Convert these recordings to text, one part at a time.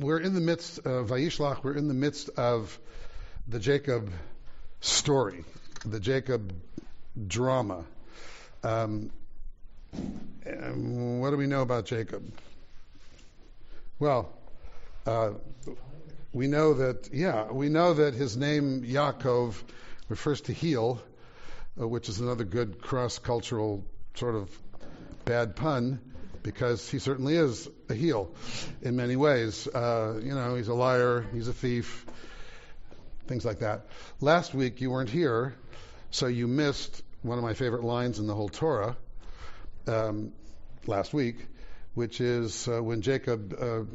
We're in the midst of Vayishlach. We're in the midst of the Jacob story, the Jacob drama. What do we know about Jacob? Well, we know that his name Yaakov refers to heel, which is another good cross-cultural sort of bad pun, because he certainly is a heel in many ways. He's a liar, he's a thief, things like that. Last week you weren't here, so you missed one of my favorite lines in the whole Torah last week, which is when Jacob,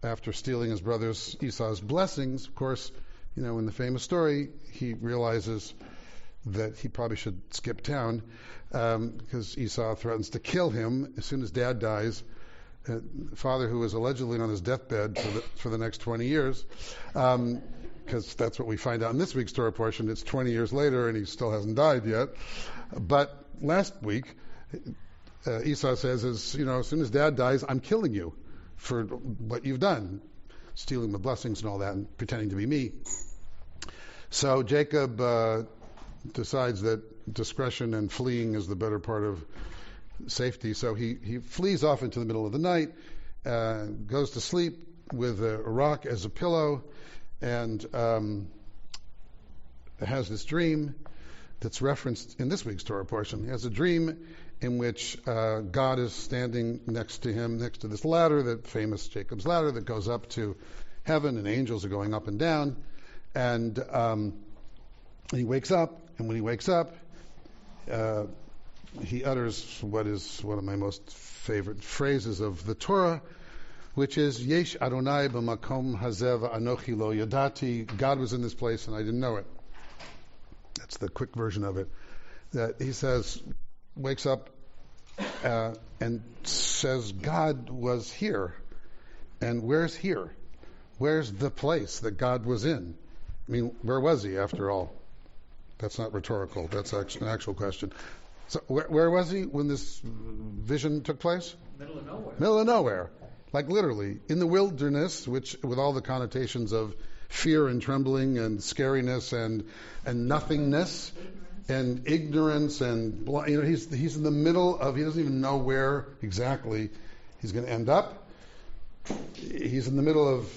after stealing his brother Esau's blessings, of course, in the famous story, he realizes that he probably should skip town because Esau threatens to kill him as soon as dad dies. Father, who is allegedly on his deathbed for the next 20 years, because that's what we find out in this week's Torah portion. It's 20 years later and he still hasn't died yet. But last week, Esau says, as soon as dad dies, I'm killing you for what you've done, stealing my blessings and all that, and pretending to be me. So Jacob decides that discretion and fleeing is the better part of safety. So he flees off into the middle of the night, goes to sleep with a rock as a pillow, and has this dream that's referenced in this week's Torah portion. He has a dream in which God is standing next to him, next to this ladder, the famous Jacob's ladder that goes up to heaven, and angels are going up and down. And he wakes up, and when he wakes up, he utters what is one of my most favorite phrases of the Torah, which is, Yesh Adonai b'makom hazev anochi lo yadati. God was in this place and I didn't know it. That's the quick version of it. That he says, wakes up and says, God was here. And where's here? Where's the place that God was in? I mean, where was he after all? That's not rhetorical. That's an actual question. So where was he when this vision took place? Middle of nowhere. Middle of nowhere. Like literally. In the wilderness, which with all the connotations of fear and trembling and scariness and nothingness and ignorance and he's in the middle of, he doesn't even know where exactly he's going to end up. He's in the middle of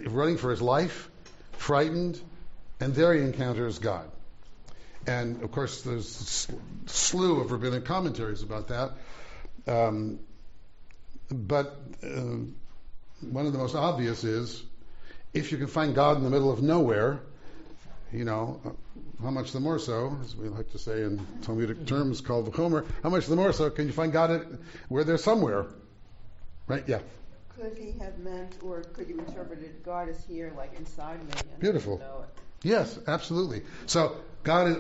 running for his life, frightened, and there he encounters God. And of course there's a slew of rabbinic commentaries about that. But one of the most obvious is, if you can find God in the middle of nowhere, how much the more so, as we like to say in Talmudic terms called v'chomer, how much the more so can you find God where there's somewhere? Right? Yeah. Could he have meant, or could you interpret it, God is here, like inside me? And Beautiful. I don't know it. Yes, absolutely. So God is,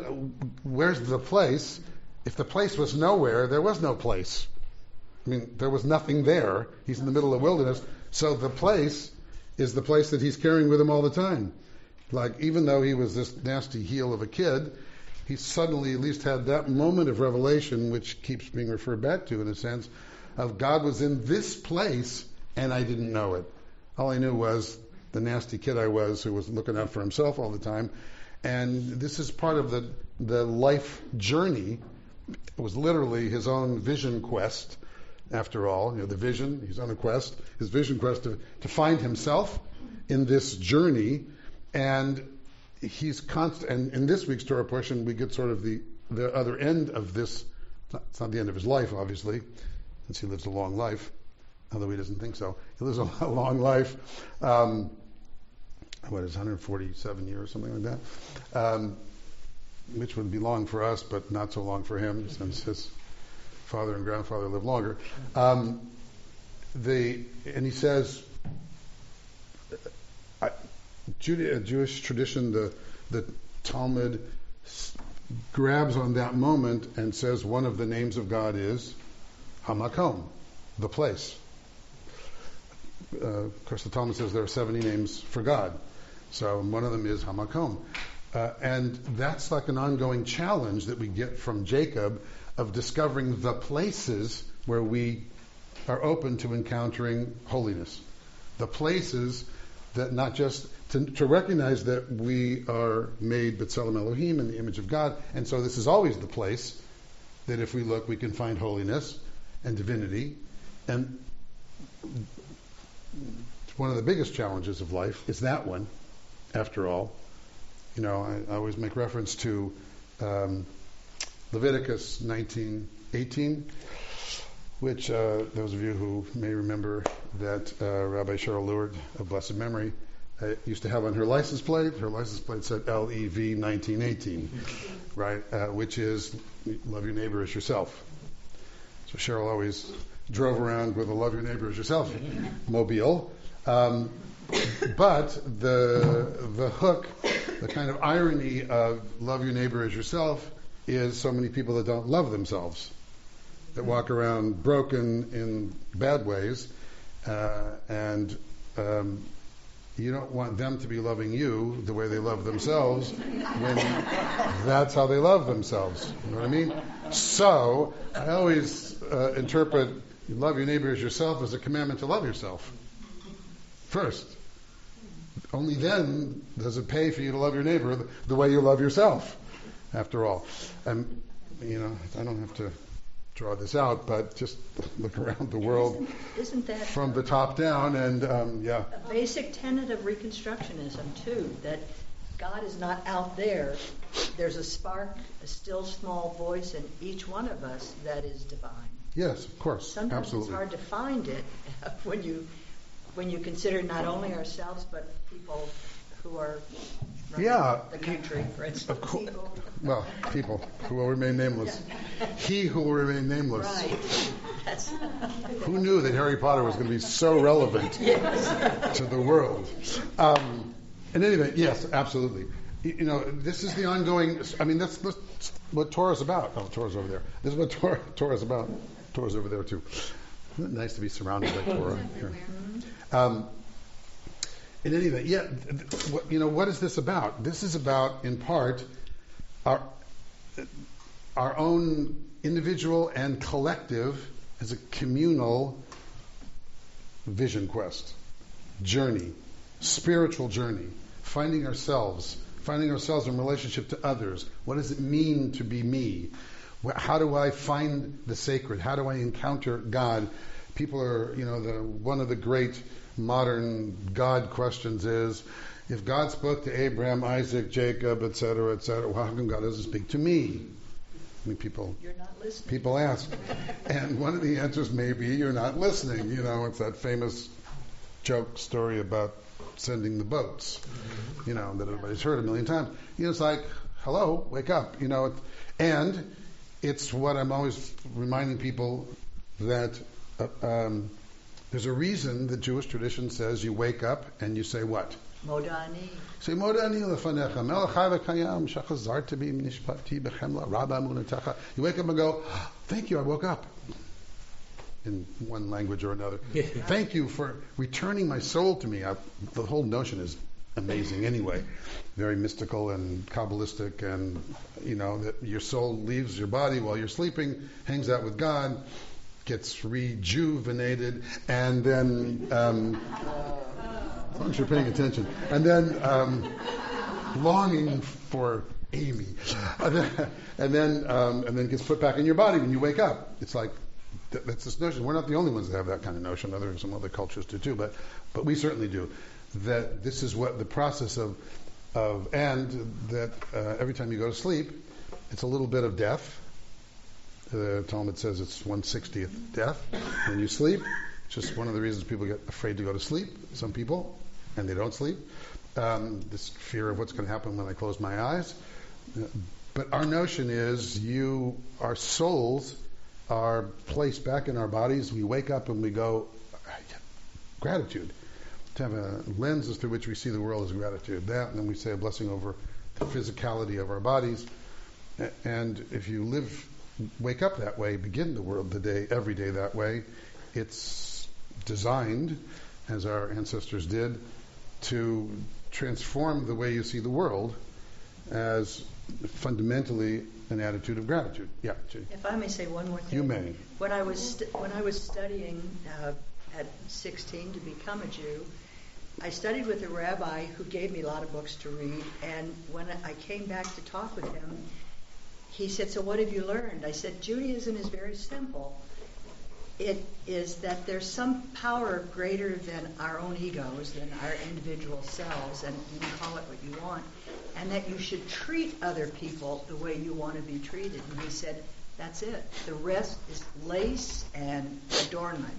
where's the place? If the place was nowhere, there was no place. I mean, there was nothing there. He's in the middle of the wilderness. So the place is the place that he's carrying with him all the time. Like, even though he was this nasty heel of a kid, he suddenly at least had that moment of revelation, which keeps being referred back to in a sense, of God was in this place and I didn't know it. All I knew was the nasty kid I was who was looking out for himself all the time. And this is part of the life journey. It was literally his own vision quest. After all, the vision, he's on a quest, his vision quest to find himself in this journey, and he's constant. And in this week's Torah portion, we get sort of the other end of this. It's not the end of his life, obviously, since he lives a long life, although he doesn't think so. He lives a long life. What is 147 years, something like that, which would be long for us, but not so long for him, since his father and grandfather lived longer. And he says, Jewish tradition, the Talmud grabs on that moment and says one of the names of God is Hamakom, the place. Of course, the Talmud says there are 70 names for God. So one of them is Hamakom. And that's like an ongoing challenge that we get from Jacob of discovering the places where we are open to encountering holiness. The places that not just to recognize that we are made B'Tselem Elohim in the image of God, and so this is always the place that if we look, we can find holiness and divinity. And one of the biggest challenges of life is that one, after all. I always make reference to Leviticus 19:18, which those of you who may remember that Rabbi Cheryl Leward of blessed memory used to have on her license plate. Her license plate said LEV 1918, right? Which is love your neighbor as yourself. So Cheryl always drove around with a love your neighbor as yourself mobile. But the hook, the kind of irony of love your neighbor as yourself is so many people that don't love themselves, that walk around broken in bad ways, and you don't want them to be loving you the way they love themselves when that's how they love themselves. You know what I mean? So I always interpret love your neighbor as yourself as a commandment to love yourself first. Only then does it pay for you to love your neighbor the way you love yourself, after all. And, I don't have to draw this out, but just look around the world. Isn't that from the top down, and a basic tenet of Reconstructionism too, that God is not out there. There's a spark, a still small voice in each one of us that is divine. Yes, of course. Sometimes Absolutely. It's hard to find it when you consider not only ourselves but people who are running the country, for instance. Of course. Well, people who will remain nameless. Yeah. He who will remain nameless. Right. Who knew that Harry Potter was going to be so relevant to the world? In any event, yes, absolutely. This is the ongoing. That's what Torah's about. Oh, Torah's over there. This is what Torah's about. Torah's over there too. Isn't it nice to be surrounded by Torah here? In any event, what is this about? This is about, in part, our own individual and collective, as a communal vision quest, journey, spiritual journey, finding ourselves in relationship to others. What does it mean to be me? How do I find the sacred? How do I encounter God? People are, one of the great modern God questions is, if God spoke to Abraham, Isaac, Jacob, etc., well, how come God doesn't speak to me? People. You're not listening. People ask, and one of the answers may be you're not listening. It's that famous joke story about sending the boats. That everybody's heard a million times. It's like, hello, wake up. And it's what I'm always reminding people that. There's a reason the Jewish tradition says you wake up and you say what? Modani. Say Modani lefanecha melech chai v'kayam shachazarta bi nishpati b'chemla rabba emunatecha. You wake up and go, thank you, I woke up. In one language or another. Thank you for returning my soul to me. The whole notion is amazing anyway. Very mystical and Kabbalistic, and that your soul leaves your body while you're sleeping, hangs out with God, gets rejuvenated, and then, as long as you're paying attention, and then longing for Amy, and then gets put back in your body when you wake up. It's like that's this notion. We're not the only ones that have that kind of notion. Some other cultures do too, but we certainly do. That this is what the process of and that every time you go to sleep, it's a little bit of death. The Talmud says it's 1/60th death when you sleep. It's just one of the reasons people get afraid to go to sleep, some people, and they don't sleep. This fear of what's going to happen when I close my eyes. But our notion is our souls are placed back in our bodies. We wake up and we go, gratitude. To have a lens through which we see the world is gratitude. That, and then we say a blessing over the physicality of our bodies. And if you wake up that way, begin the day, every day that way, it's designed, as our ancestors did, to transform the way you see the world as fundamentally an attitude of gratitude. Yeah, Judy. If I may say one more thing. You may. When I was studying at 16 to become a Jew, I studied with a rabbi who gave me a lot of books to read, and when I came back to talk with him, he said, "So what have you learned?" I said, "Judaism is very simple. It is that there's some power greater than our own egos, than our individual selves, and you can call it what you want, and that you should treat other people the way you want to be treated." And he said, "That's it. The rest is lace and adornment.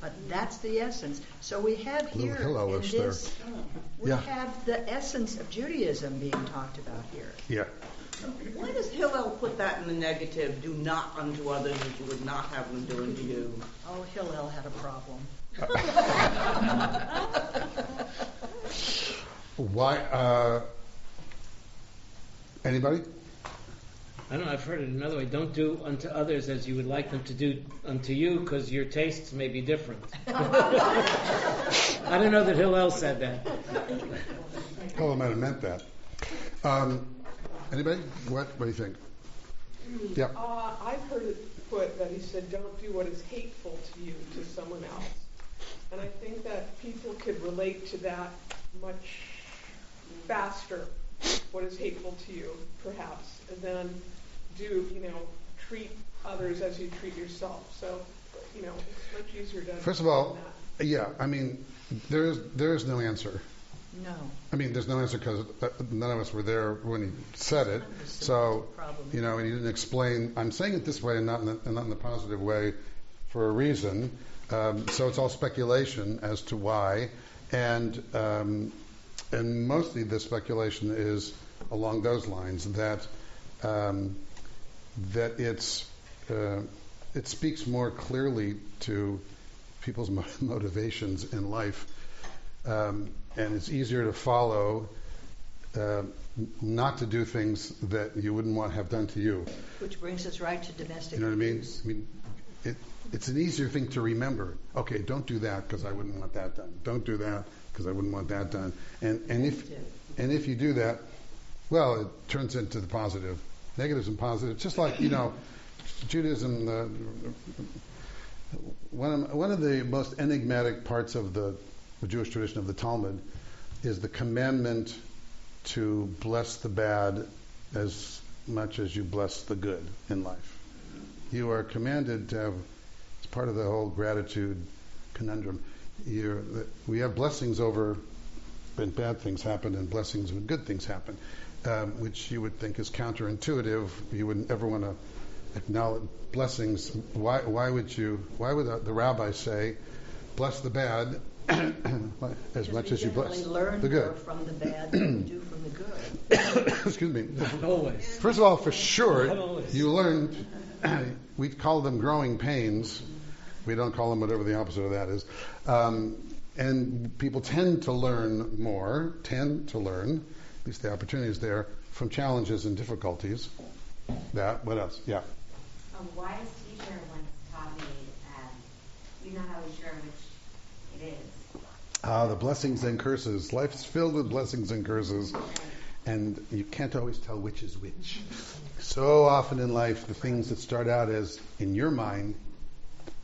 But that's the essence." So we have here in this, we have the essence of Judaism being talked about here. Yeah. Why does Hillel put that in the negative? Do not unto others as you would not have them do unto you. Oh, Hillel had a problem. Why? Anybody? I don't know, I've heard it another way. Don't do unto others as you would like them to do unto you, because your tastes may be different. I don't know that Hillel said that. Hillel might have meant that. Anybody? What do you think? Yeah. I've heard it put that he said, "Don't do what is hateful to you to someone else," and I think that people could relate to that much faster. What is hateful to you, perhaps, and then treat others as you treat yourself. So, it's much easier to. First of all, yeah, I mean, there is no answer. No. I mean, there's no answer because none of us were there when he said it. So, and he didn't explain. I'm saying it this way and not in the positive way for a reason. So it's all speculation as to why, and mostly the speculation is along those lines that it speaks more clearly to people's motivations in life. And it's easier to follow, not to do things that you wouldn't want to have done to you. Which brings us right to domestic abuse. You know what I mean? It's an easier thing to remember. Okay, don't do that because I wouldn't want that done. Don't do that because I wouldn't want that done. And if you do that, well, it turns into the positive. Negatives and positives. Just like, Judaism, one of the most enigmatic parts of the Jewish tradition of the Talmud is the commandment to bless the bad as much as you bless the good in life. You are commanded to have, it's part of the whole gratitude conundrum. We have blessings over when bad things happen and blessings when good things happen, which you would think is counterintuitive. You wouldn't ever want to acknowledge blessings. Why would the rabbi say, bless the bad as much as you bless the good? From the bad than you do from the good. Excuse me. Not always. First of all, for sure, Not always. you learned, we call them growing pains. We don't call them whatever the opposite of that is. And people tend to learn, at least the opportunity is there, from challenges and difficulties. What else? Yeah. A wise teacher once taught me, you're not always sure which it is. The blessings and curses. Life is filled with blessings and curses, and you can't always tell which is which. So often in life, the things that start out as, in your mind,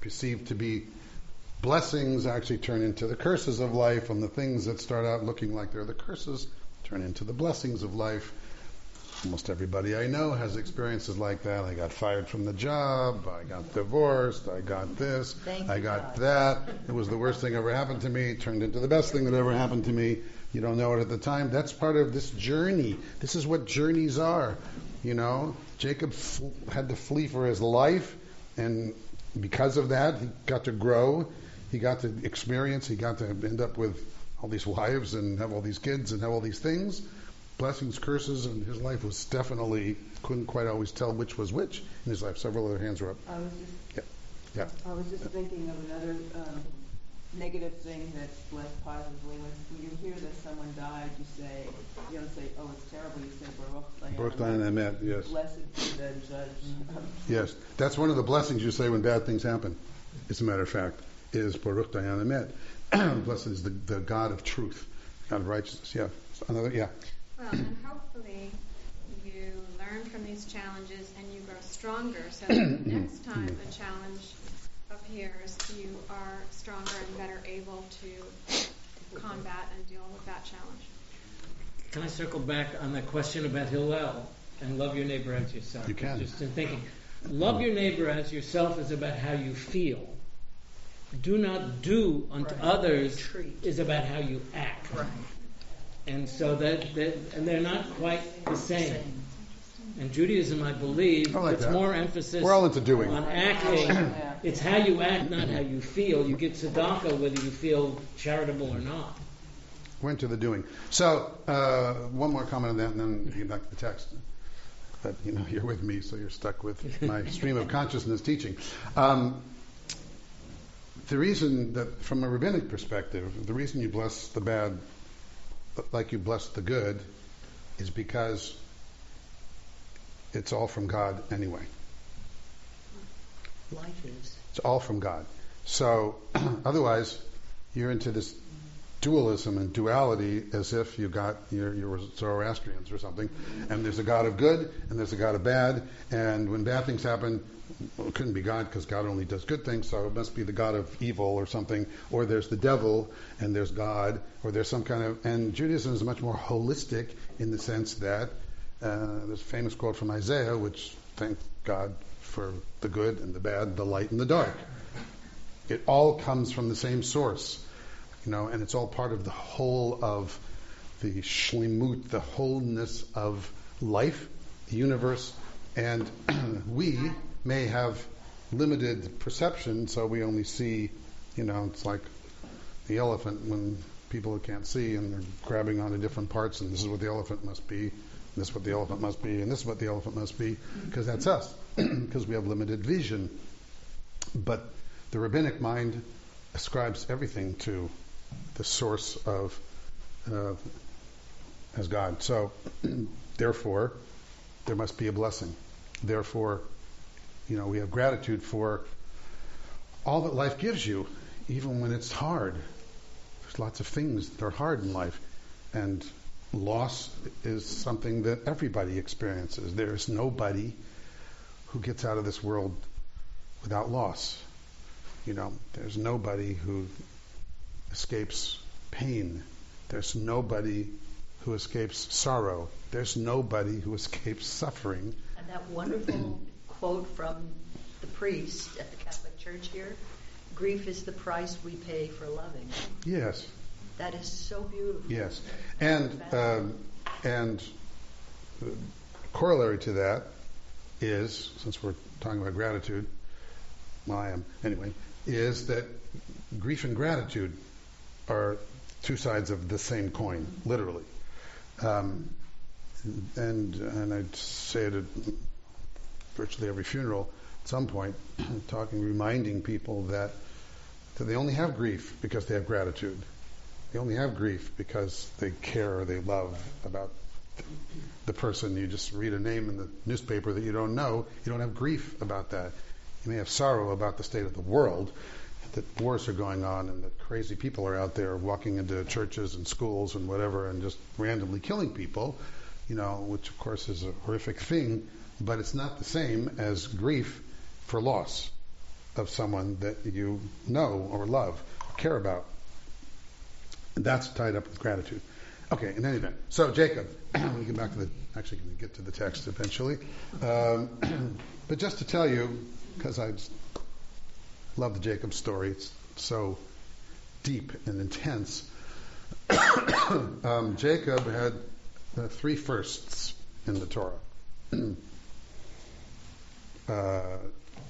perceived to be blessings actually turn into the curses of life, and the things that start out looking like they're the curses turn into the blessings of life. Almost everybody I know has experiences like that. I got fired from the job, I got divorced, I got this, I got that. It was the worst thing ever happened to me, it turned into the best thing that ever happened to me. You don't know it at the time. That's part of this journey. This is what journeys are. Jacob had to flee for his life, and because of that, he got to grow, he got to experience, he got to end up with all these wives and have all these kids and have all these things. Blessings, curses, and his life was definitely, couldn't quite always tell which was which in his life. Several other hands were up. I was just thinking of another negative thing that's blessed positively. When you hear that someone died, you don't say, oh, it's terrible. You say, Baruch Dayan Emet, yes. Blessed be the judge. Yes, that's one of the blessings you say when bad things happen. As a matter of fact, is Baruch Dayan Emet. Blessed is the God of truth, God of righteousness. Yeah. Well, and hopefully you learn from these challenges and you grow stronger so that next time a challenge appears, you are stronger and better able to combat and deal with that challenge. Can I circle back on that question about Hillel and love your neighbor as yourself? You can. Just in thinking, love your neighbor as yourself is about how you feel. Do not do unto others is about how you act. Right. And so and they're not quite the same. In Judaism, I believe, it's more emphasis We're all into doing. on acting. It's how you act, not how you feel. You get tzedakah whether you feel charitable or not. We're into the doing. So, one more comment on that, and then get back to the text. But, you're with me, so you're stuck with my stream of consciousness teaching. The reason that, from a rabbinic perspective, the reason you bless the bad like you bless the good is because it's all from God anyway. Life is. It's all from God. So, otherwise, you're into this dualism and duality as if you were Zoroastrians or something, and there's a God of good and there's a God of bad, and when bad things happen, it couldn't be God because God only does good things, so it must be the God of evil or something, or there's the devil and there's God, or there's some kind of, and Judaism is much more holistic in the sense that there's a famous quote from Isaiah, which thank God for the good and the bad, the light and the dark. It all comes from the same source. And it's all part of the whole of the shlimut, the wholeness of life, the universe, and we may have limited perception, so we only see, it's like the elephant when people can't see and they're grabbing onto different parts, and this is what the elephant must be, and this is what the elephant must be, and this is what the elephant must be, because that's us, because we have limited vision. But the rabbinic mind ascribes everything to the source of as God. So, therefore, there must be a blessing. Therefore, we have gratitude for all that life gives you, even when it's hard. There's lots of things that are hard in life, and loss is something that everybody experiences. There's nobody who gets out of this world without loss. There's nobody who escapes pain. There's nobody who escapes sorrow. There's nobody who escapes suffering. And that wonderful quote from the priest at the Catholic Church here, grief is the price we pay for loving. Yes. That is so beautiful. Yes. And corollary to that is, since we're talking about gratitude, well, I am anyway, is that grief and gratitude are two sides of the same coin, literally. And I'd say it at virtually every funeral at some point, reminding people that they only have grief because they have gratitude. They only have grief because they care or they love about the person. You just read a name in the newspaper that you don't know, you don't have grief about that. You may have sorrow about the state of the world, that wars are going on and that crazy people are out there walking into churches and schools and whatever and just randomly killing people, which of course is a horrific thing, but it's not the same as grief for loss of someone that you know or love, or care about. And that's tied up with gratitude. Okay, in any event. So Jacob, we get back to actually going to get to the text eventually. But just to tell you, because I just love the Jacob story, it's so deep and intense. Jacob had 3 firsts in the Torah.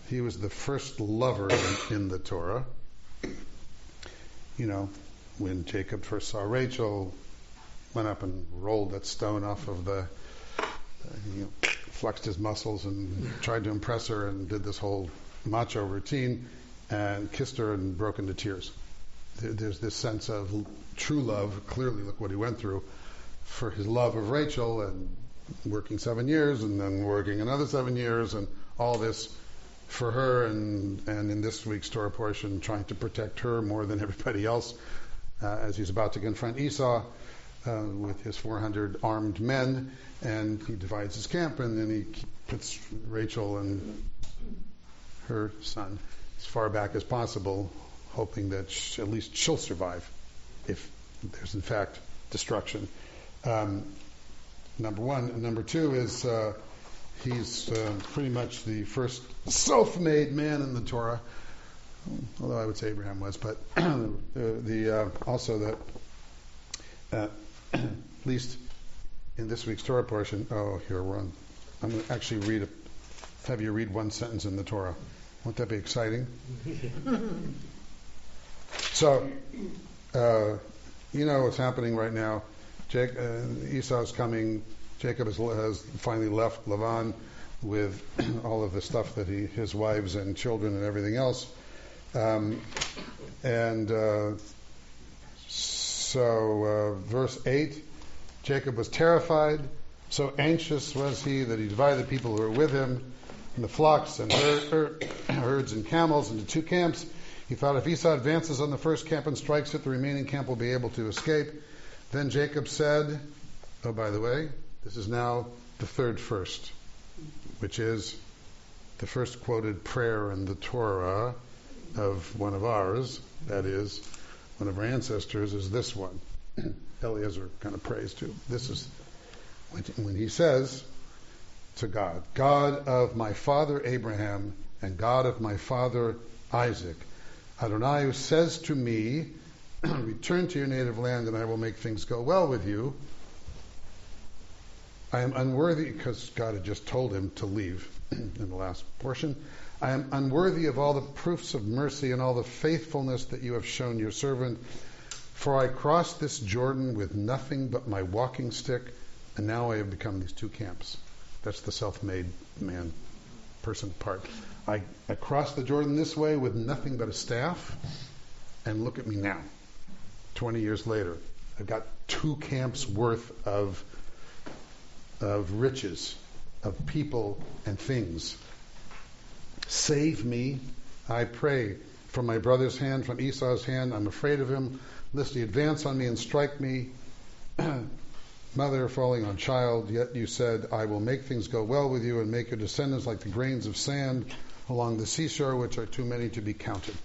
He was the first lover in the Torah. When Jacob first saw Rachel, went up and rolled that stone off of the, flexed his muscles and tried to impress her and did this whole macho routine and kissed her and broke into tears. There's this sense of true love. Clearly, look what he went through for his love of Rachel, and working 7 years and then working another 7 years and all this for her, and in this week's Torah portion, trying to protect her more than everybody else as he's about to confront Esau with his 400 armed men, and he divides his camp, and then he puts Rachel and her son as far back as possible, hoping that at least she'll survive, if there's in fact destruction. Number one. And number two is he's pretty much the first self-made man in the Torah, although I would say Abraham was, but also that at least in this week's Torah portion, I'm going to actually have you read one sentence in the Torah. Won't that be exciting? So, you know what's happening right now. Esau's coming. Jacob has finally left Lavan with all of the stuff that his wives and children and everything else. So verse 8, Jacob was terrified. So anxious was he that he divided the people who were with him and the flocks and herds and camels into two camps. He thought, if Esau advances on the first camp and strikes it, the remaining camp will be able to escape. Then Jacob said, oh, by the way, this is now the third first, which is the first quoted prayer in the Torah of one of ours, that is, one of our ancestors, is this one. Eliezer kind of prays too. This is when he says to God, God of my father Abraham and God of my father Isaac, Adonai, who says to me, return to your native land and I will make things go well with you. I am unworthy, because God had just told him to leave in the last portion. I am unworthy of all the proofs of mercy and all the faithfulness that you have shown your servant. For I crossed this Jordan with nothing but my walking stick, and now I have become these two camps. That's the self-made man person part. I crossed the Jordan this way with nothing but a staff, and look at me now. 20 years later, I've got two camps worth of riches, of people and things. Save me, I pray, from my brother's hand, from Esau's hand. I'm afraid of him, lest he advance on me and strike me. Mother falling on child, yet you said, I will make things go well with you and make your descendants like the grains of sand along the seashore, which are too many to be counted.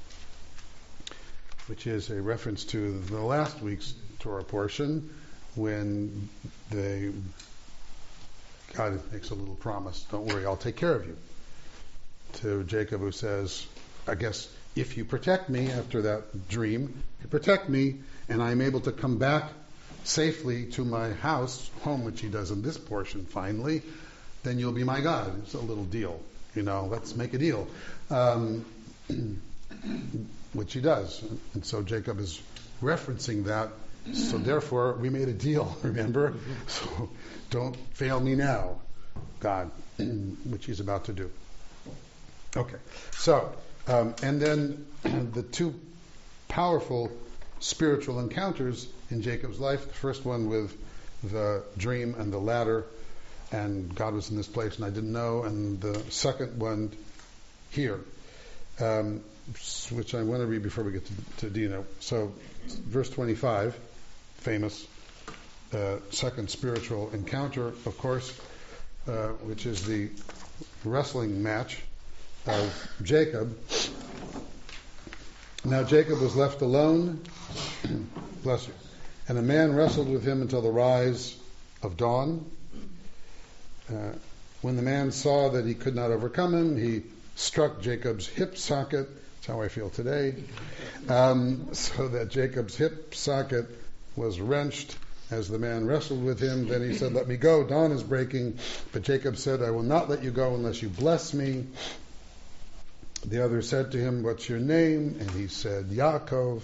Which is a reference to the last week's Torah portion, when God makes a little promise. Don't worry, I'll take care of you. To Jacob, who says, I guess, if you protect me after that dream, you protect me, and I'm able to come back safely to my home, which he does in this portion finally, then you'll be my God. It's a little deal. Let's make a deal. Which he does. And so Jacob is referencing that. So therefore, we made a deal, remember? So don't fail me now, God, which he's about to do. Okay. So, and then the two powerful spiritual encounters in Jacob's life. The first one with the dream and the ladder, and God was in this place and I didn't know. And the second one here, which I want to read before we get to Dina. So, verse 25, famous second spiritual encounter, of course, which is the wrestling match of Jacob. Now Jacob was left alone, bless you, and a man wrestled with him until the rise of dawn. When the man saw that he could not overcome him, he struck Jacob's hip socket. That's how I feel today. So that Jacob's hip socket was wrenched as the man wrestled with him. Then he said, let me go, dawn is breaking. But Jacob said, I will not let you go unless you bless me. The other said to him, what's your name? And he said, Yaakov.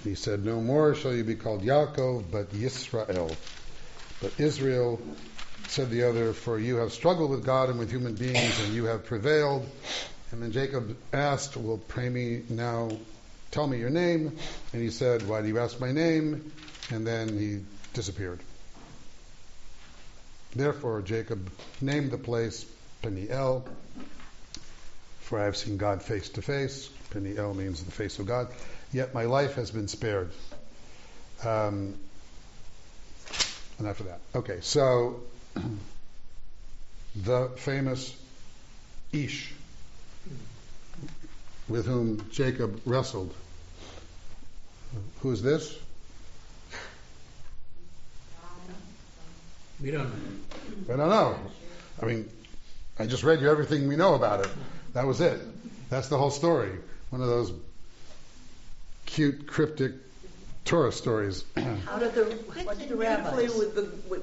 He said, no more shall you be called Yaakov, but Yisrael. But Israel, said the other, for you have struggled with God and with human beings, and you have prevailed. And then Jacob asked, well, pray me now, tell me your name. And he said, why do you ask my name? And then he disappeared. Therefore Jacob named the place Peniel, for I have seen God face to face. Peniel means the face of God. Yet my life has been spared. Enough of that. Okay, so the famous Ish, with whom Jacob wrestled. Who is this? We don't know. I don't know. I mean, I just read you everything we know about it. That was it. That's the whole story. One of those cute, cryptic Torah stories. What did the rabbis?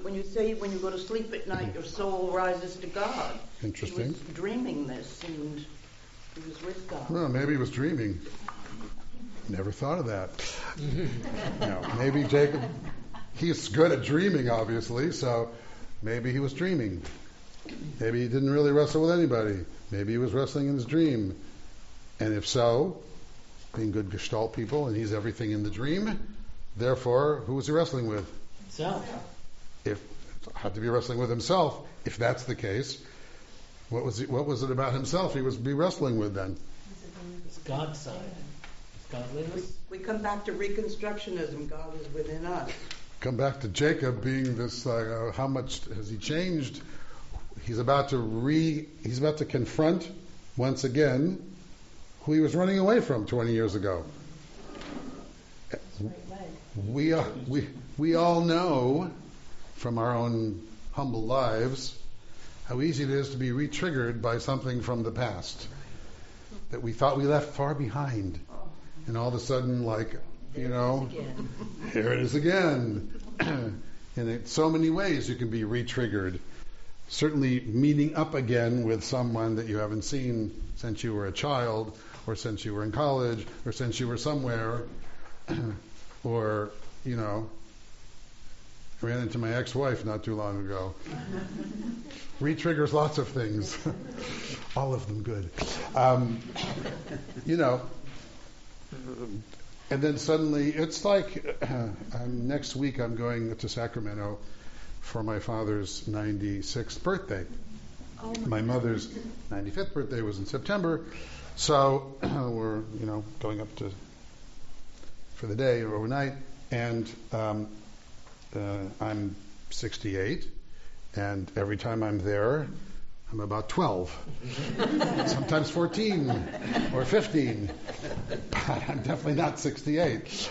When you say when you go to sleep at night, your soul rises to God. Interesting. He was dreaming this, and he was with God. Well, maybe he was dreaming. Never thought of that. Maybe Jacob, he's good at dreaming, obviously, so maybe he was dreaming. Maybe he didn't really wrestle with anybody. Maybe he was wrestling in his dream. And if so, being good Gestalt people, and he's everything in the dream, therefore, who was he wrestling with? Himself. If had to be wrestling with himself, if that's the case, what was it about himself he was be wrestling with then? It's God's side. Godliness. We come back to Reconstructionism. God is within us. Come back to Jacob being this. How much has he changed? He's about to confront once again who he was running away from 20 years ago. We all know from our own humble lives how easy it is to be re-triggered by something from the past that we thought we left far behind. And all of a sudden, here it is again. And in so many ways you can be re-triggered. Certainly meeting up again with someone that you haven't seen since you were a child, or since you were in college, or since you were somewhere, or, I ran into my ex-wife not too long ago. Re-triggers lots of things. All of them good. And then suddenly, it's like next week I'm going to Sacramento for my father's 96th birthday. My mother's 95th birthday was in September, so we're going up for the day or overnight, and I'm 68, and every time I'm there, I'm about 12, sometimes 14 or 15, but I'm definitely not 68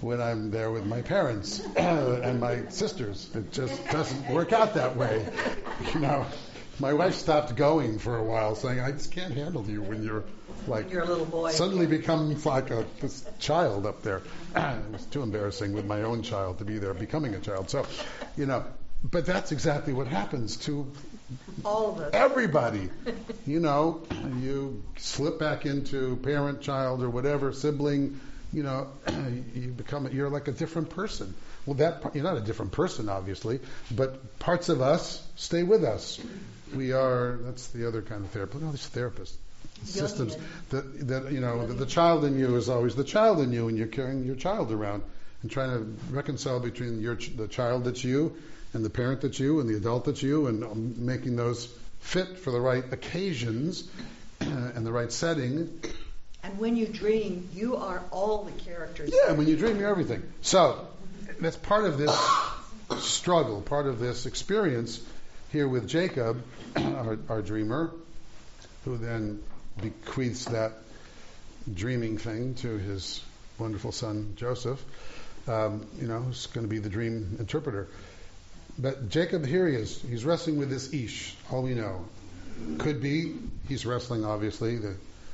when I'm there with my parents and my sisters. It just doesn't work out that way. My wife stopped going for a while, saying, I just can't handle you when you're you're a little boy. Suddenly becomes like this child up there. It was too embarrassing with my own child to be there becoming a child. So, but that's exactly what happens to all of us. Everybody. You slip back into parent, child, or whatever, sibling, you're like a different person. Well, you're not a different person, obviously, but parts of us stay with us. That's the other kind of therapy. No, this therapist. Systems that the child in you is always the child in you, and you're carrying your child around and trying to reconcile between the child that's you and the parent that's you and the adult that's you, and making those fit for the right occasions and the right setting. And when you dream, you are all the characters. Yeah, when you dream, you're everything. So that's part of this struggle, part of this experience here with Jacob, our dreamer, who then bequeaths that dreaming thing to his wonderful son Joseph, who's going to be the dream interpreter. But Jacob, here he is. He's wrestling with this Ish, all we know. Could be he's wrestling, obviously.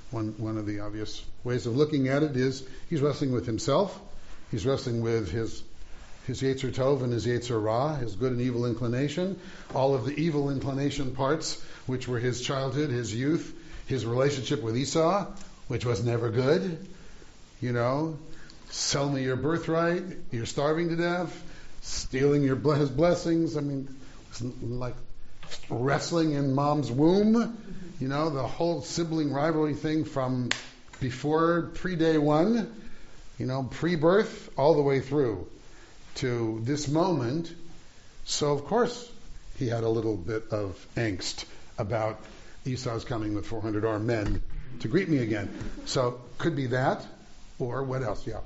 One of the obvious ways of looking at it is he's wrestling with himself. He's wrestling with his Yetzer Tov and his Yetzer Ra, his good and evil inclination, all of the evil inclination parts, which were his childhood, his youth, his relationship with Esau, which was never good. Sell me your birthright, you're starving to death, stealing his blessings. I mean, it's like wrestling in mom's womb. The whole sibling rivalry thing from before pre-day one, pre-birth, all the way through to this moment. So, of course, he had a little bit of angst about Esau's coming with 400 armed men to greet me again. So, could be that, or what else? Yeah.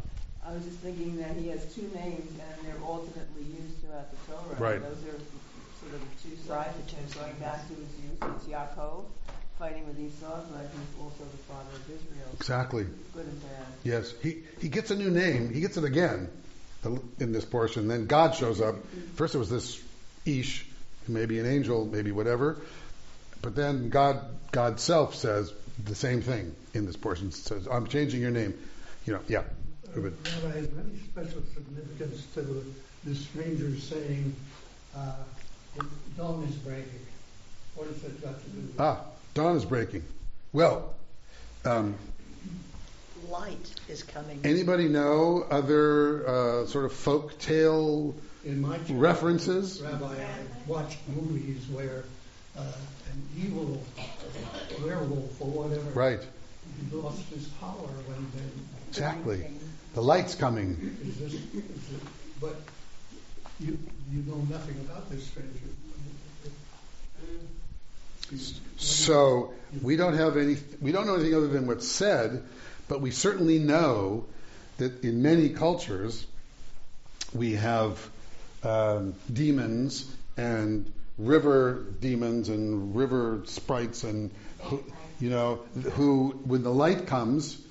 I was just thinking that he has two names, and they're ultimately used throughout the Torah. Right. Those are sort of the two sides, going back to his youth. It's Yaakov fighting with Esau, but he's also the father of Israel. Exactly. Good and bad. Yes. He gets a new name. He gets it again in this portion. Then God shows up. First it was this ish, maybe an angel, maybe whatever. But then God's self says the same thing in this portion. It says, I'm changing your name. Yeah. Rabbi, is there any special significance to the stranger saying, dawn is breaking? What has that got to do with dawn is breaking. Well, light is coming. Anybody know other sort of folk tale in my references? Rabbi, I watched movies where an evil werewolf or whatever right. he lost his power when exactly. The light's coming. But you know nothing about this stranger. So we don't know anything other than what's said, but we certainly know that in many cultures we have demons and river demons and river sprites and who when the light comes,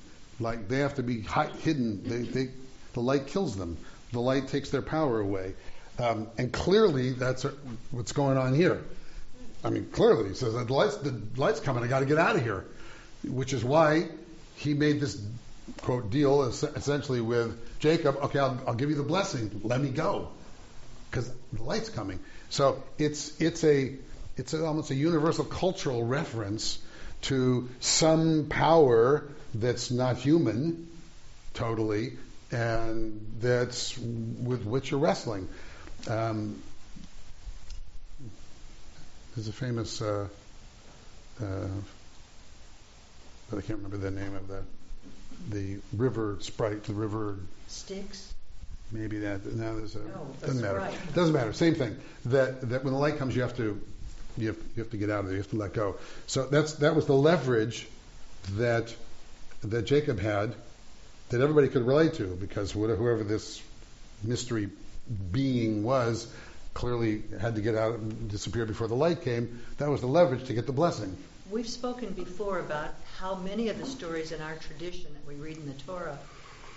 like they have to be hidden. The light kills them. The light takes their power away, and clearly that's what's going on here. I mean, clearly he says the light's coming. I got to get out of here, which is why he made this quote deal essentially with Jacob. Okay, I'll give you the blessing. Let me go, because the light's coming. So it's almost a universal cultural reference to some power that's not human, totally, and that's with which you're wrestling. There's a famous, but I can't remember the name of the river sprite, the river Styx. Maybe that. No, there's a. No, doesn't matter. right. Doesn't matter. Same thing. That when the light comes, you have to get out of there. You have to let go. So that was the leverage that Jacob had, that everybody could relate to, because whoever this mystery being was clearly had to get out and disappear before the light came. That was the leverage to get the blessing. We've spoken before about how many of the stories in our tradition that we read in the Torah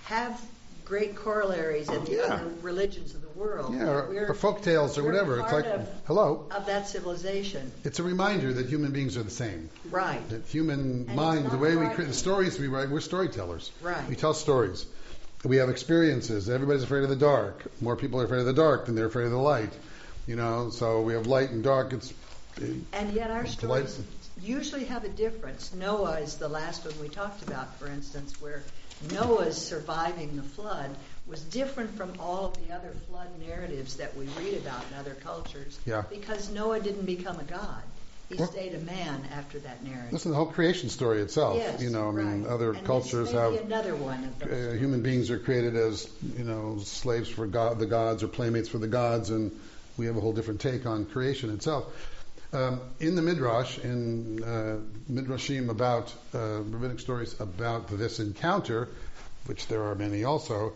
have great corollaries in the other religions of the world. Yeah, or folk tales or whatever. It's like, of that civilization. It's a reminder that human beings are the same. Right. That human mind, the way we create the stories we write, we're storytellers. Right. We tell stories. We have experiences. Everybody's afraid of the dark. More people are afraid of the dark than they're afraid of the light. So we have light and dark. And yet our stories usually have a difference. Noah is the last one we talked about, for instance, where Noah's surviving the flood was different from all of the other flood narratives that we read about in other cultures. Yeah. Because Noah didn't become a god. He stayed a man after that narrative. Listen, the whole creation story itself. Yes, other and cultures this may have be another one of those. Human beings are created as slaves for the gods or playmates for the gods, and we have a whole different take on creation itself. In the Midrash, in Midrashim about rabbinic stories about this encounter, which there are many also,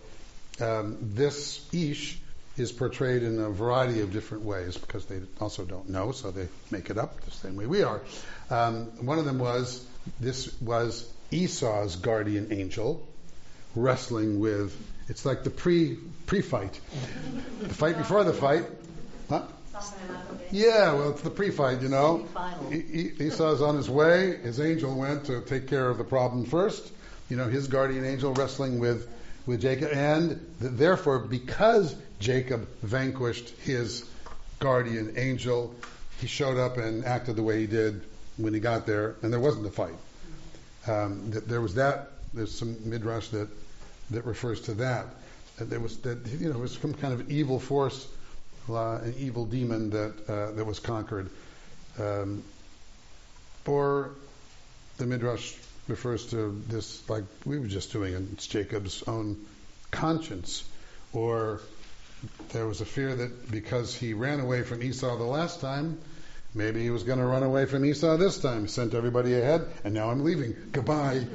this Ish is portrayed in a variety of different ways, because they also don't know, so they make it up the same way we are. One of them was Esau's guardian angel wrestling with, it's like the pre-fight. The fight before the fight. Huh? Yeah, well, it's the pre-fight, Esau's on his way. His angel went to take care of the problem first. His guardian angel wrestling with Jacob. And therefore, because Jacob vanquished his guardian angel, he showed up and acted the way he did when he got there, and there wasn't a fight. There's some midrash that refers to that. It was some kind of evil force, an evil demon that was conquered. Or the midrash refers to this, like we were just doing, and it's Jacob's own conscience. Or there was a fear that because he ran away from Esau the last time, maybe he was going to run away from Esau this time. Sent everybody ahead, and now I'm leaving. Goodbye.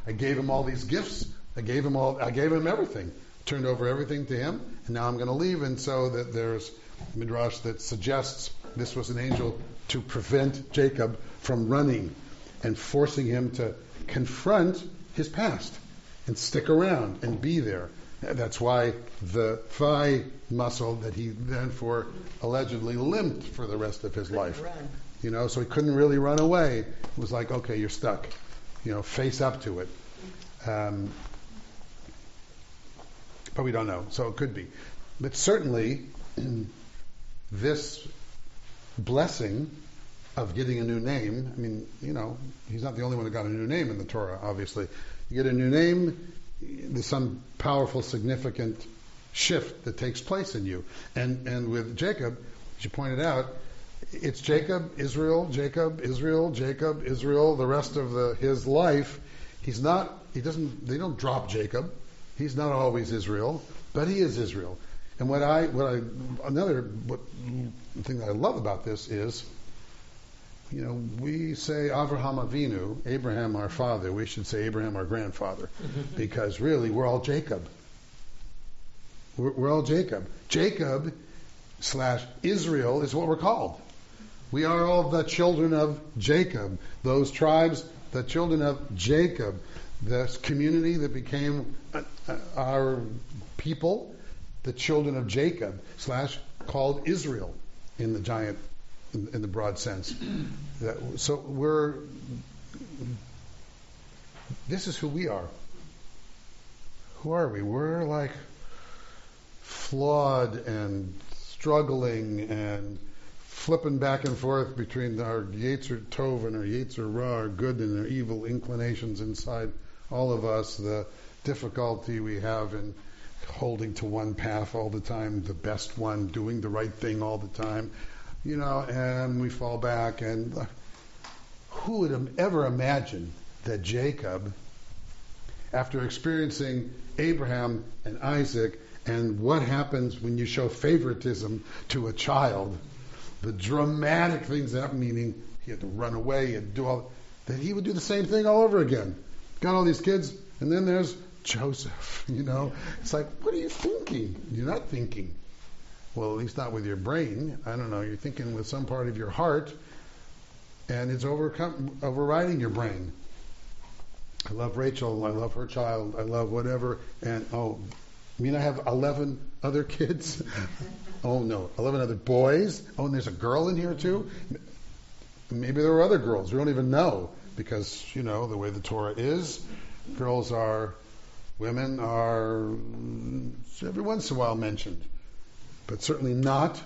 I gave him all these gifts. I gave him everything. Turned over everything to him, and now I'm going to leave. And so that there's midrash that suggests this was an angel to prevent Jacob from running and forcing him to confront his past and stick around and be there. That's why the thigh muscle that he then allegedly limped for the rest of his life. Run. So he couldn't really run away. It was like, okay, you're stuck. Face up to it. But we don't know, so it could be. But certainly, this blessing of getting a new name, he's not the only one who got a new name in the Torah, obviously. You get a new name, there's some powerful, significant shift that takes place in you. And with Jacob, as you pointed out, it's Jacob, Israel, Jacob, Israel, Jacob, Israel, the rest of his life. They don't drop Jacob. He's not always Israel, but he is Israel. And another thing that I love about this is, we say Avraham Avinu, Abraham our father. We should say Abraham our grandfather, because really we're all Jacob. We're all Jacob. Jacob / Israel is what we're called. We are all the children of Jacob. Those tribes, the children of Jacob. This community that became our people, the children of Jacob / called Israel in the broad sense. So this is who we are. Who are we? We're like flawed and struggling and flipping back and forth between our Yetzer Tov and our Yetzer Ra, our good and our evil inclinations inside all of us, the difficulty we have in holding to one path all the time, the best one, doing the right thing all the time, and we fall back. And who would ever imagine that Jacob, after experiencing Abraham and Isaac and what happens when you show favoritism to a child, the dramatic things that meaning he had to run away, he had to do that he would do the same thing all over again. Got all these kids, and then there's Joseph, It's like, what are you thinking? You're not thinking. Well, at least not with your brain. I don't know. You're thinking with some part of your heart, and it's overriding your brain. I love Rachel. I love her child. I love whatever. And, I have 11 other kids? Oh, no. 11 other boys? Oh, and there's a girl in here, too? Maybe there were other girls. We don't even know. Because, the way the Torah is, women are every once in a while mentioned, but certainly not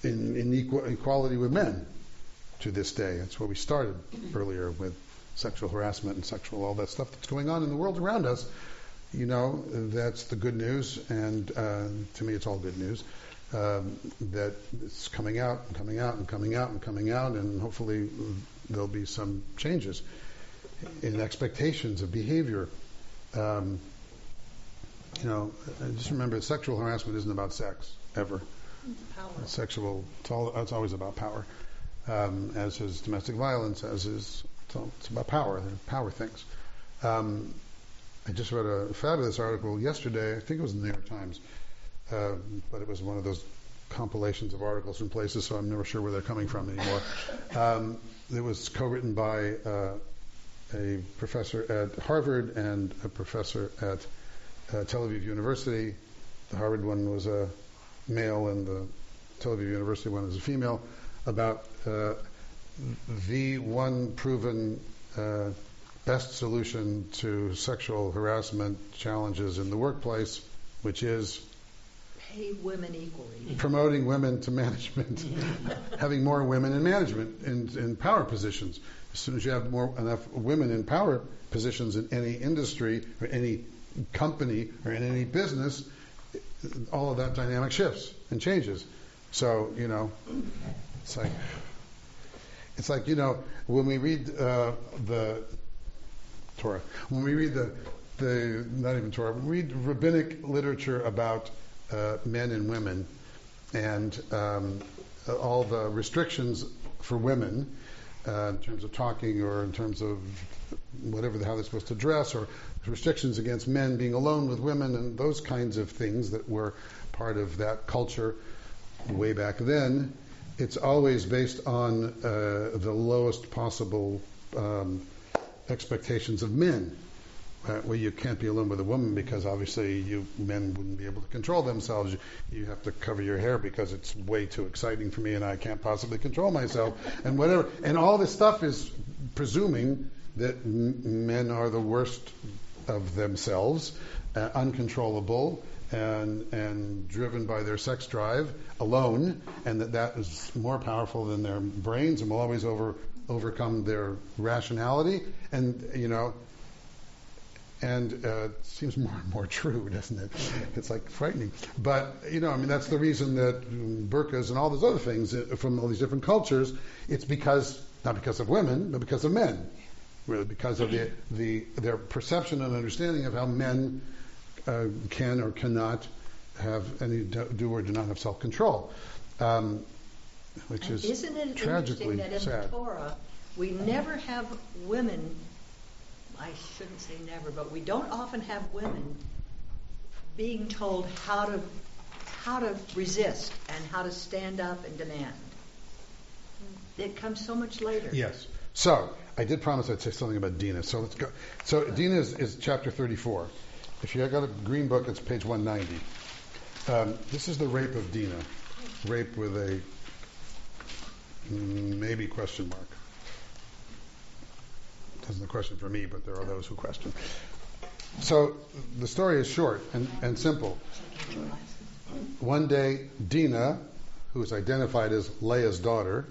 in equality with men to this day. That's where we started earlier with sexual harassment and all that stuff that's going on in the world around us. That's the good news, and to me it's all good news, that it's coming out and coming out and coming out and coming out, and hopefully there'll be some changes in expectations of behavior. Just remember, sexual harassment isn't about sex, ever. Power. It's always about power, as is domestic violence, it's about power. They're power things. I just read a fabulous article yesterday, I think it was in the New York Times, but it was one of those compilations of articles from places, so I'm never sure where they're coming from anymore. It was co-written by a professor at Harvard and a professor at Tel Aviv University. The Harvard one was a male and the Tel Aviv University one is a female, about the one proven best solution to sexual harassment challenges in the workplace, which is pay women equally. Promoting women to management, having more women in management in power positions. As soon as you have enough women in power positions in any industry or any company or in any business, all of that dynamic shifts and changes. So, it's like when we read the Torah, when we read the not even Torah, we read rabbinic literature about men and women and all the restrictions for women in terms of talking or in terms of how they're supposed to dress, or restrictions against men being alone with women and those kinds of things that were part of that culture way back then. It's always based on the lowest possible expectations of men. well, you can't be alone with a woman because obviously men wouldn't be able to control themselves. You have to cover your hair because it's way too exciting for me and I can't possibly control myself and whatever. And all this stuff is presuming that men are the worst of themselves, uncontrollable and driven by their sex drive alone, and that is more powerful than their brains and will always overcome their rationality. And it seems more and more true, doesn't it? It's like frightening. But, that's the reason that burqas and all those other things from all these different cultures, it's not because of women, but because of men. Really, because of their perception and understanding of how men can or cannot have any do or do not have self-control. Which is isn't it tragically interesting that in sad. the Torah, we never have women, I shouldn't say never, but we don't often have women being told how to resist and how to stand up and demand. It comes so much later. Yes. So, I did promise I'd say something about Dinah. So let's go. So Dinah is chapter 34. If you got a green book, it's page 190. This is the rape of Dinah. Rape with a maybe question mark. Isn't a question for me, but there are those who question. So the story is short and simple. One day, Dinah, who is identified as Leah's daughter,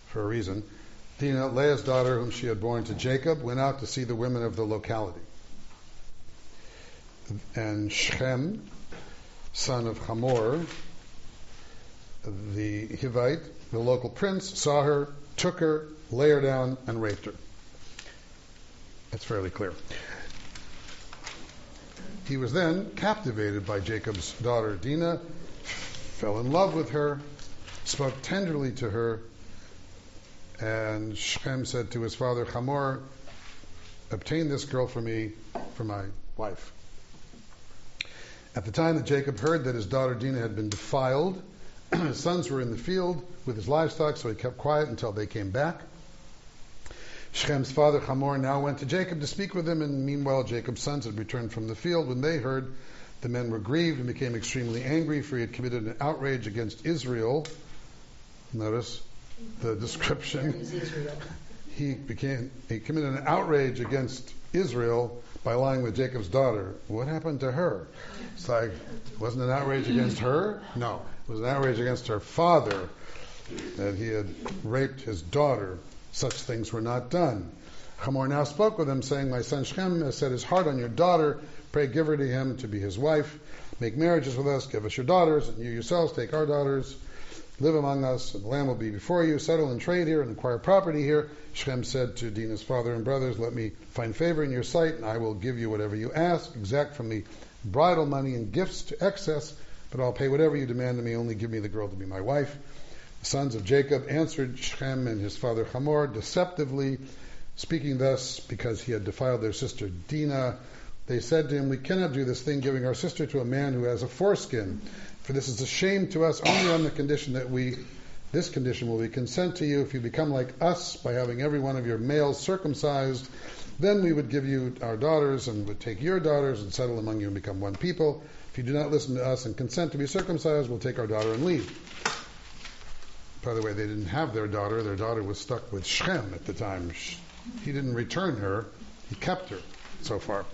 for a reason, Dinah, Leah's daughter, whom she had borne to Jacob, went out to see the women of the locality. And Shechem, son of Hamor, the Hivite, the local prince, saw her, took her, lay her down, and raped her. That's fairly clear. He was then captivated by Jacob's daughter Dinah, fell in love with her, spoke tenderly to her, and Shechem said to his father Hamor, "Obtain this girl for me, for my wife." At the time that Jacob heard that his daughter Dinah had been defiled, his sons were in the field with his livestock, so he kept quiet until they came back. Shechem's father Hamor now went to Jacob to speak with him, and meanwhile Jacob's sons had returned from the field. When they heard, the men were grieved and became extremely angry, for he had committed an outrage against Israel. Notice the description. He committed an outrage against Israel by lying with Jacob's daughter. What happened to her? It's like, it wasn't an outrage against her? No, it was an outrage against her father, that he had raped his daughter. Such things were not done. Hamor now spoke with him, saying, "My son Shechem has set his heart on your daughter. Pray give her to him to be his wife. Make marriages with us, give us your daughters, and you yourselves take our daughters. Live among us, and the land will be before you. Settle and trade here, and acquire property here." Shechem said to Dinah's father and brothers, "Let me find favor in your sight, and I will give you whatever you ask. Exact from me bridal money and gifts to excess, but I'll pay whatever you demand of me. Only give me the girl to be my wife." The sons of Jacob answered Shechem and his father Hamor deceptively, speaking thus because he had defiled their sister Dinah. They said to him, "We cannot do this thing, giving our sister to a man who has a foreskin. For this is a shame to us, only on the condition that this condition will we consent to you if you become like us by having every one of your males circumcised. Then we would give you our daughters and would take your daughters and settle among you and become one people. If you do not listen to us and consent to be circumcised, we'll take our daughter and leave." By the way, they didn't have their daughter. Their daughter was stuck with Shechem at the time. He didn't return her. He kept her so far.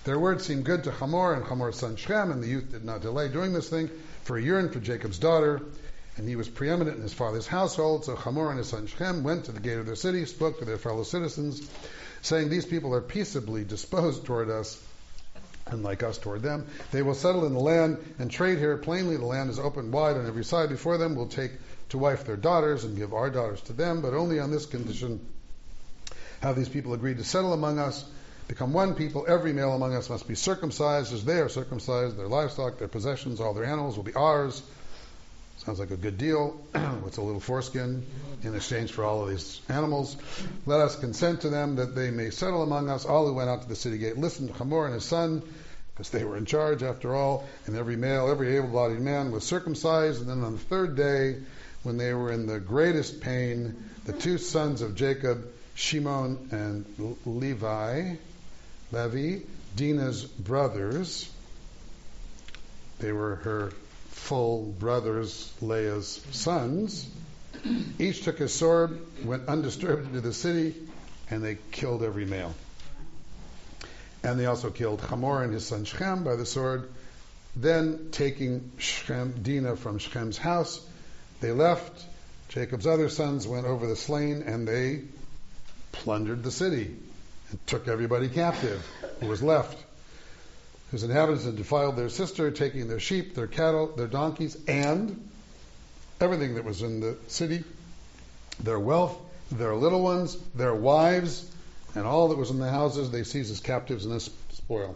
Their words seemed good to Hamor and Hamor's son Shechem, and the youth did not delay doing this thing, for he yearned for Jacob's daughter, and he was preeminent in his father's household. So Hamor and his son Shechem went to the gate of their city, spoke to their fellow citizens, saying, "These people are peaceably disposed toward us, and like us toward them. They will settle in the land and trade here. Plainly, the land is open wide on every side before them. We'll take to wife their daughters and give our daughters to them, but only on this condition have these people agreed to settle among us, become one people. Every male among us must be circumcised as they are circumcised. Their livestock, their possessions, all their animals will be ours." Sounds like a good deal. What's a little foreskin in exchange for all of these animals? "Let us consent to them that they may settle among us." All who went out to the city gate listened to Hamor and his son, because they were in charge after all, and every male, every able-bodied man was circumcised. And then on the third day, when they were in the greatest pain, the two sons of Jacob, Shimon and Levi, Levi, Dinah's brothers. They were her full brothers, Leah's sons. Each took his sword, went undisturbed into the city, and they killed every male. And they also killed Hamor and his son Shechem by the sword. Then, taking Dinah from Shechem's house, they left. Jacob's other sons went over the slain, and they plundered the city and took everybody captive who was left, whose inhabitants had defiled their sister, taking their sheep, their cattle, their donkeys, and everything that was in the city, their wealth, their little ones, their wives, and all that was in the houses they seized as captives and as spoil.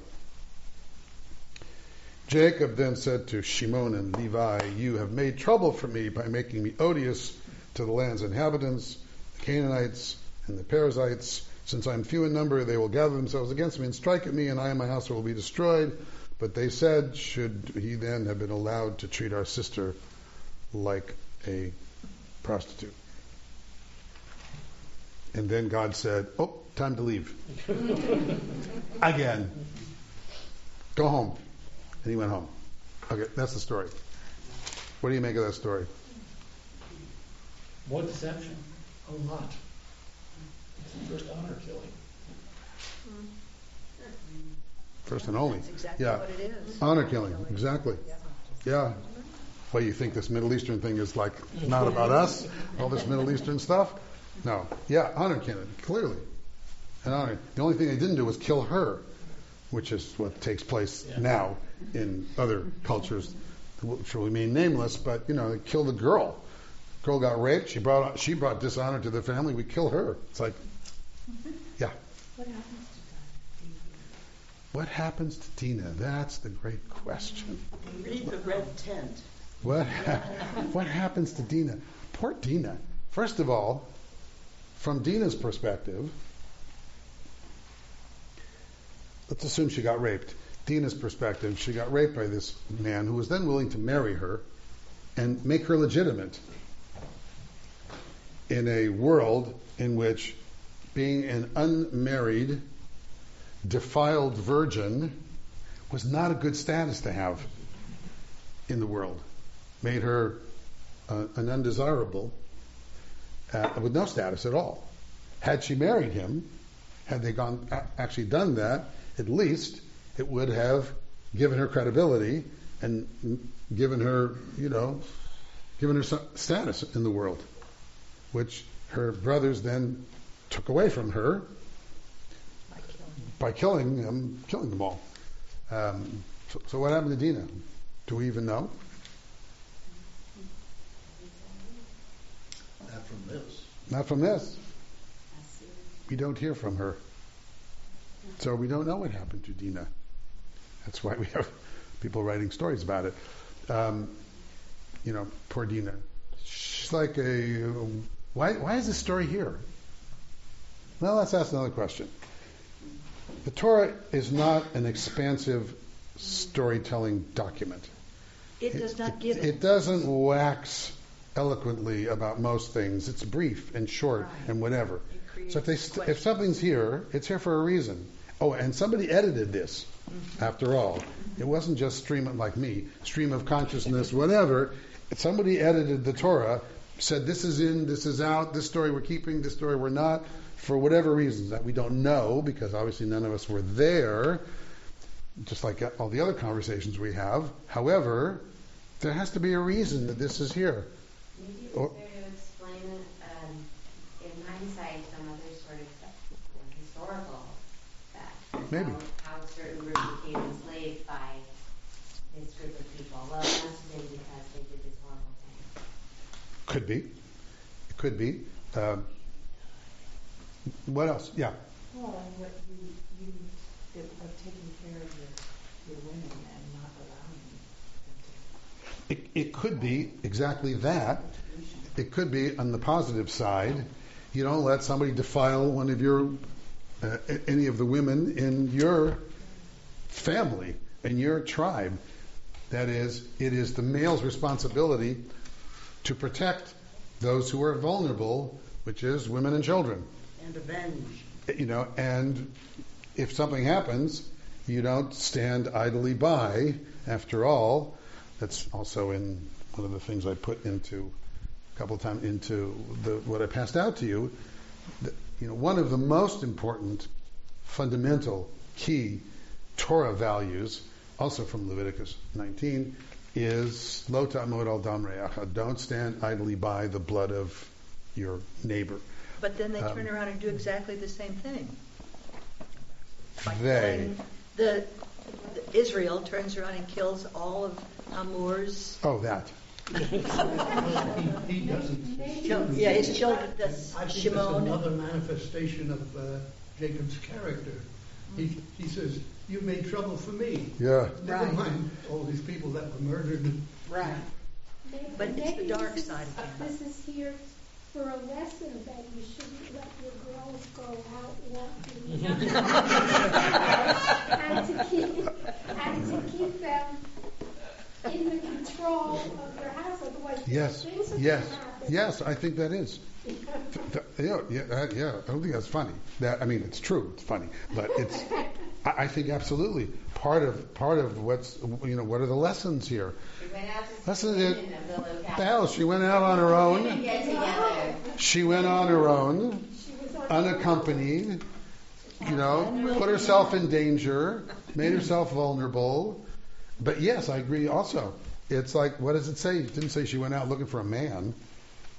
Jacob then said to Shimon and Levi, "You have made trouble for me by making me odious to the land's inhabitants, the Canaanites and the Perizzites. Since I am few in number, they will gather themselves against me and strike at me, and I and my household will be destroyed." But they said, "Should he then have been allowed to treat our sister like a prostitute?" And then God said, "Oh, time to leave." Again. Go home. And he went home. Okay, that's the story. What do you make of that story? What deception? A lot. It's the first honor killing. First and only. That's exactly Yeah. what it is. Honor killing. Exactly. Yeah. Well, you think this Middle Eastern thing is like not about us? All this Middle Eastern stuff? No. Yeah, honor killing. Clearly. And honor. The only thing they didn't do was kill her, which is what takes place now in other cultures, which will remain nameless. But they killed the girl. Girl got raped. She brought dishonor to the family. We kill her. It's like, yeah. What happens to Dinah? That's the great question. Read the red tent. What happens to Dinah? Poor Dinah. First of all, from Dinah's perspective, let's assume she got raped. Dinah's perspective, she got raped by this man who was then willing to marry her and make her legitimate in a world in which being an unmarried, defiled virgin was not a good status to have in the world. Made her an undesirable with no status at all. Had she married him, had they actually done that, at least it would have given her credibility and given her status in the world, which her brothers then took away from her by killing them all. So what happened to Dinah? Do we even know? Not from this. We don't hear from her. So we don't know what happened to Dinah. That's why we have people writing stories about it. Poor Dinah. She's like why is this story here? Well, let's ask another question. The Torah is not an expansive storytelling document. It does not give it. It doesn't wax eloquently about most things. It's brief and short and whatever. So if something's here, it's here for a reason. Oh, and somebody edited this, after all. It wasn't just stream of consciousness, whatever. Somebody edited the Torah, said this is in, this is out, this story we're keeping, this story we're not, for whatever reasons that we don't know, because obviously none of us were there, just like all the other conversations we have. However, there has to be a reason that this is here. Maybe it's better to explain it in hindsight some other sort of historical fact. Maybe. How a certain group became enslaved by this group of people. Well, it must have been because they did this horrible thing. Could be. It could be. What else? Yeah. Well, what you of taking care of your women and not allowing them to. It could be exactly that. It could be on the positive side. You don't let somebody defile one of your any of the women in your family, in your tribe. That is, it is the male's responsibility to protect those who are vulnerable, which is women and children. And avenge. And if something happens, you don't stand idly by. After all, that's also in one of the things I put into a couple of times into what I passed out to you. One of the most important, fundamental, key Torah values, also from Leviticus 19, is lo ta'amod al dam re'acha. Don't stand idly by the blood of your neighbor. But then they turn around and do exactly the same thing. Israel turns around and kills all of Hamor's. Oh, that. He doesn't. Yeah, his children. I think Shimon. that's another manifestation of Jacob's character. He says, "You made trouble for me." Yeah. Never mind all these people that were murdered. Right. But it's the dark side of him. This is here for a lesson that you shouldn't let your girls go out walking and to keep them in the control of your house. Otherwise, Yes, I think that is. Yeah, I don't think that's funny. It's true. It's funny, but it's. I think absolutely part of what's what are the lessons here? Listen to the hell. She went out on her own. She went on her own, unaccompanied. Put herself in danger, made herself vulnerable. But yes, I agree. Also, it's like, what does it say? It didn't say she went out looking for a man.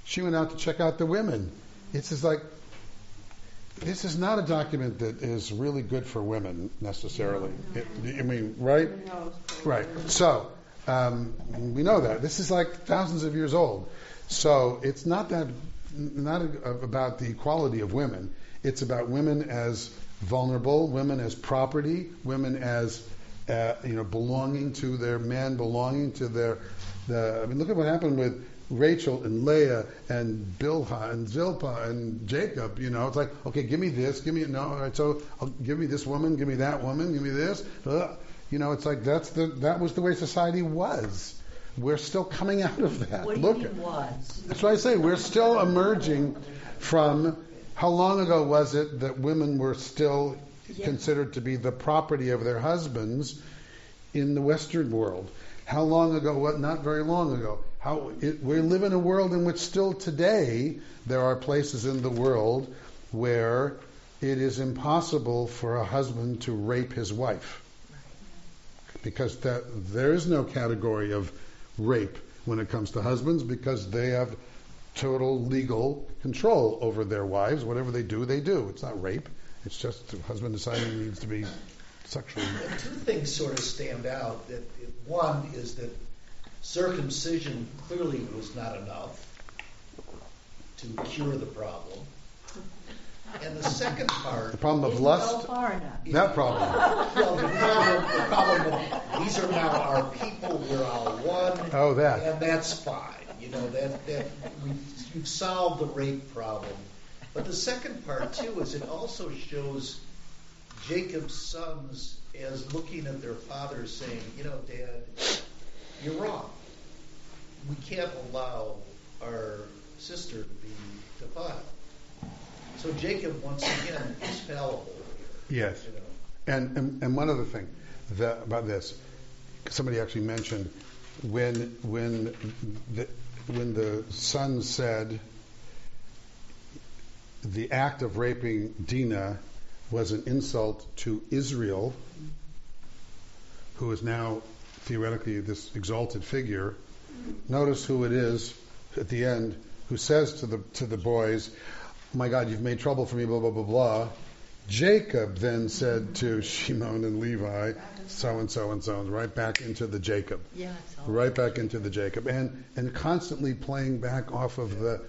She went out to check out the women. It's just like, this is not a document that is really good for women necessarily. Right? Right. So, we know that. This is like thousands of years old. So it's not about the equality of women. It's about women as vulnerable, women as property, women as belonging to their men, belonging to look at what happened with Rachel and Leah and Bilhah and Zilpah and Jacob. It's like, okay, give me this, give me this woman, give me that woman, give me this. It's like that was the way society was. We're still coming out of that. What do you mean was? That's what I say. We're still emerging from. How long ago was it that women were still considered to be the property of their husbands in the Western world? How long ago? What? Not very long ago. We live in a world in which still today there are places in the world where it is impossible for a husband to rape his wife, because there is no category of rape when it comes to husbands, because they have total legal control over their wives. Whatever they do, they do. It's not rape. It's just the husband deciding he needs to be sexually. Two things sort of stand out. One is that circumcision clearly was not enough to cure the problem. And the second part... The problem of lust? That problem. Well, the problem of these are now our people, we're all one. Oh, that. And that's fine. You've solved the rape problem. But the second part, too, is it also shows Jacob's sons as looking at their father saying, Dad, you're wrong. We can't allow our sister to be defiled. So Jacob, once again, is fallible. Yes. And one other thing about this, somebody actually mentioned when the son said the act of raping Dinah was an insult to Israel, who is now theoretically this exalted figure. Notice who it is at the end who says to the boys, "Oh my God, you've made trouble for me, blah, blah, blah, blah." Jacob then said to Shimon and Levi, so and so and so, right back into the Jacob. Right back into the Jacob. And constantly playing back off of the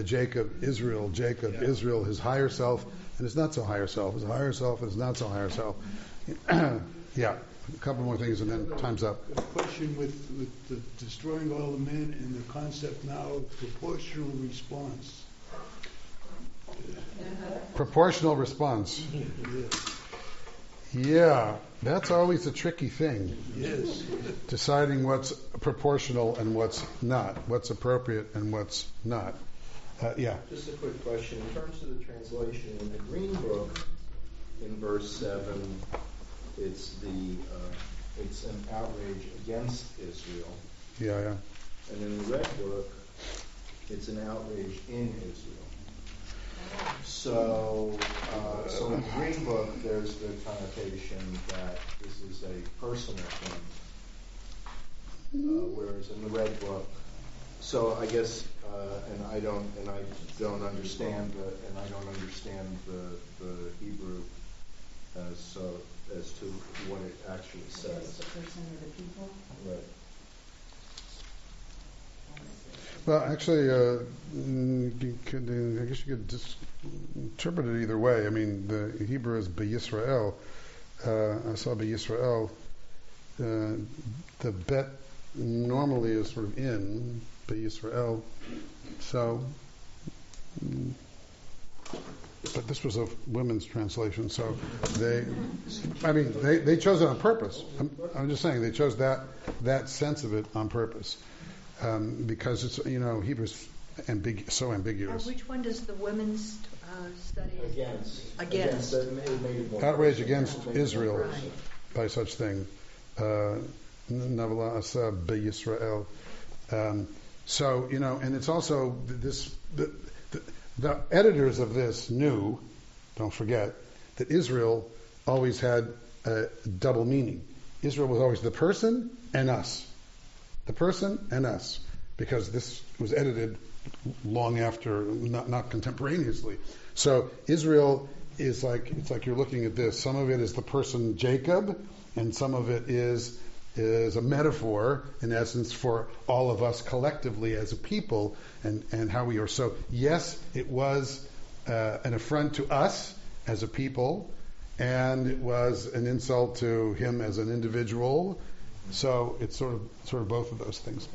Jacob, Israel, Israel, his higher self, and his not so higher self, his higher self, and his not so higher self. Yeah, a couple more things and then time's up. A question with the destroying all the men and the concept now of proportional response. Proportional response. Yeah, that's always a tricky thing. Yes. Deciding what's proportional and what's not, what's appropriate and what's not. Just a quick question. In terms of the translation, in the Green Book, in verse 7, it's an outrage against Israel. Yeah. And in the red book, it's an outrage in Israel. So in the green book, there's the connotation that this is a personal thing, whereas in the red book, so I guess, and I don't understand the Hebrew as to what it actually says. The person or the people. Right. Well, actually, I guess you could just interpret it either way. I mean, the Hebrew is Vayisrael. I saw Vayisrael. The bet normally is sort of in Vayisrael. So, but this was a women's translation, so they chose it on purpose. I'm just saying they chose that sense of it on purpose. Because it's, Hebrew's so ambiguous. And which one does the women's study? Against. Outrage against Israel by such thing. Navala asa b'Yisrael. So, and it's also the editors of this knew, don't forget, that Israel always had a double meaning. Israel was always the person and us. The person and us, because this was edited long after, not contemporaneously. So Israel is it's like you're looking at this. Some of it is the person Jacob, and some of it is a metaphor, in essence, for all of us collectively as a people and how we are. So yes, it was an affront to us as a people, and it was an insult to him as an individual. So it's sort of both of those things.